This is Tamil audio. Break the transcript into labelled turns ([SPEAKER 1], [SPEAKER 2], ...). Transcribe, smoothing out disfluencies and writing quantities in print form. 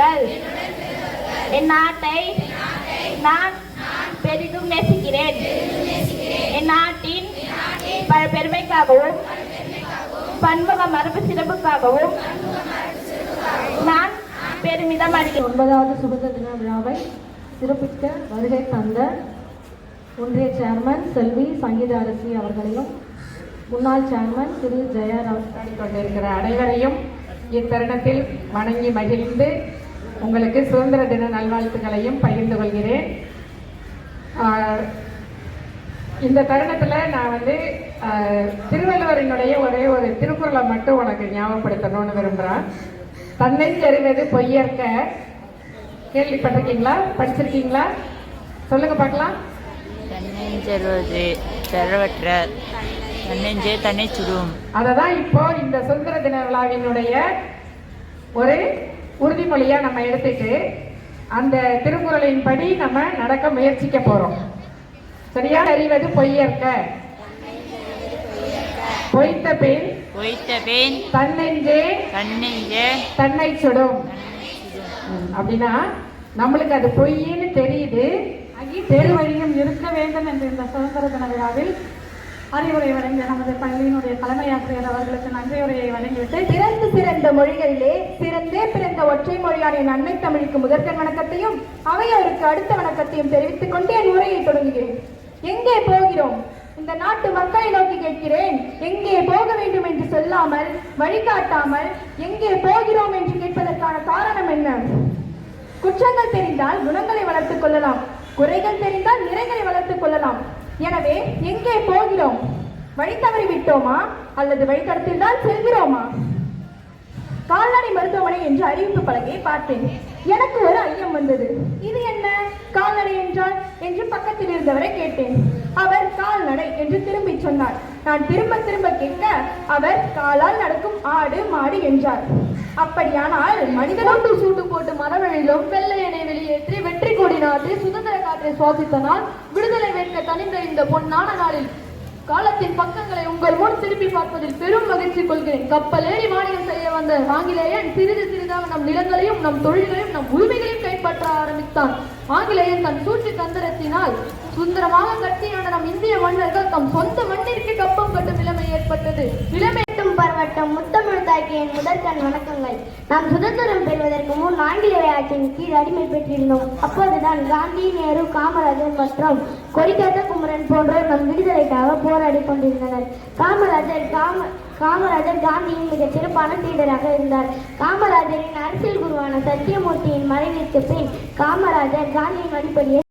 [SPEAKER 1] பெரியவர்கள் என் நாட்டை நான் பெரிதும் நேசிக்கிறேன். என் நாட்டின் பெருமைக்காகவும் பன்முக மரபு சிறப்புக்காகவும் நான் பெருமிதம் அடைகிறேன்.
[SPEAKER 2] 9வது சுதந்திர தின விழாவை சிறப்பிக்க வருகை தந்த ஒன்றிய சேர்மன் செல்வி சங்கீத அரசி அவர்களையும் முன்னாள் சேர்மன் திரு ஜெயராஜ்
[SPEAKER 3] கொண்டிருக்கிற அனைவரையும் இத்தருணத்தில் வணங்கி மகிழ்ந்து உங்களுக்கு சுதந்திர தின நல்வாழ்த்துக்களையும் பகிர்ந்து கொள்கிறேன். இந்த தருணத்தில் நான் திருவள்ளுவரினுடைய ஒரே ஒரு திருக்குறளை மட்டும் உனக்கு ஞாபகப்படுத்தணும்னு விரும்புகிறேன். தன்னெஞ்சறிவது பொய்யற்க. கேள்விப்பட்டிருக்கீங்களா? படிச்சிருக்கீங்களா? சொல்லுங்க பார்க்கலாம்.
[SPEAKER 4] தன்னெஞ்சறிவது செலவற்ற தன்னெஞ்சே தன்னை சுடும்.
[SPEAKER 3] அதை தான் இப்போ இந்த சுதந்திர தின விழாவினுடைய ஒரு உறுதிமொழியாக நம்ம எடுத்துட்டு அந்த திருக்குறளின் படி நம்ம நடக்க முயற்சிக்க போகிறோம். சரியா? அறிவது பொய்யற்க பொய்த்த பின் தன்னெஞ்சே தன்னை சுடும். அப்படின்னா நம்மளுக்கு அது பொய்ன்னு தெரியுது.
[SPEAKER 2] பெருவழியும் இருக்க வேண்டும் என்று இந்த சுதந்திர தின விழாவில் அறிவுரை வழங்கிய நமது பள்ளியினுடைய தலைமை ஆசிரியர் அவர்களுக்கு நன்றியுரையை வழங்கிவிட்டு
[SPEAKER 1] சிறந்த மொழிகளிலே சிறந்தே பிறந்த ஒற்றை மொழியான என் அன்னை தமிழுக்கு முதற்கண் வணக்கத்தையும் அவையோருக்கு அடுத்த வணக்கத்தையும் தெரிவித்துக் கொண்டு என் உரையை தொடங்குகிறேன். எங்கே போகிறோம்? இந்த நாட்டு மக்களை நோக்கி கேட்கிறேன். எங்கே போக வேண்டும் என்று சொல்லாமல் வழிகாட்டாமல் எங்கே போகிறோம் என்று கேட்பதற்கான காரணம் என்ன? குற்றங்கள் தெரிந்தால் குணங்களை வளர்த்துக் கொள்ளலாம், குறைகள் தெரிந்தால் நிறைகளை வளர்த்துக் கொள்ளலாம். எனவே எங்கே போகிறோம்? வழி தவறி விட்டோமா அல்லது வழித்தடத்தில் தான் செல்கிறோமா? கால்நடை மருத்துவமனை என்று அறிவிப்பு பலகையை பார்த்தேன். எனக்கு ஒரு ஐயம் வந்தது. இது என்ன கால்நடை என்றால் என்று பக்கத்தில் இருந்தவரை கேட்டேன். அவர் கால்நடை என்று திரும்பி சொன்னார். நான் திரும்ப திரும்ப கேட்க அவர் காலால் நடக்கும் ஆடு மாடு என்றார். அப்படியானால் மனிதனோடு சூட்டு போட்டு மரவழிலும் வெள்ளையனை வெளியேற்றி வெற்றி கொடி நாட்டி சுதந்திர காற்றை சுவாசித்தனால் விடுதலை வேட்க தனிந்த இந்த பொன்னான நாளில் காலத்தின் பக்கங்களை உங்கள் முன் திருப்பி பார்ப்பதில் பெரும் மகிழ்ச்சி கொள்கிறேன். கப்பல் ஏறி வாணிகம் செய்ய வந்த ஆங்கிலேயன் சிறிது சிறிதாக நம் நிலங்களையும் நம் தொழில்களையும் நம் உரிமைகளையும் கைப்பற்ற ஆரம்பித்தான். ஆங்கிலேயன் தன் சூழ்ச்சி தந்திரத்தினால் சுந்தரமாக கட்டியான நம் இந்திய மன்னர்கள் தம் சொந்த மண்ணிற்கு கப்பம் கட்டும் நிலைமை ஏற்பட்டது. பரவட்டம் முத்தமிழ் தாய்க்கு என் முதற்கண் வணக்கங்கள். நாம் சுதந்திரம் பெறுவதற்கு முன் ஆங்கிலேய ஆட்சியின் கீழ் அடிமை பெற்றிருந்தோம். அப்போதுதான் காந்தி, நேரு, காமராஜர் மற்றும் கொடிக்காத்த குமரன் போன்றோர் நம் விடுதலைக்காக போராடி கொண்டிருந்தனர். காமராஜர் காந்தியின் மிக சிறப்பான சீடராக இருந்தார். காமராஜரின் அரசியல் குருவான சத்தியமூர்த்தியின் மறைவிற்கு பின் காமராஜர் காந்தியின் வழிபடியை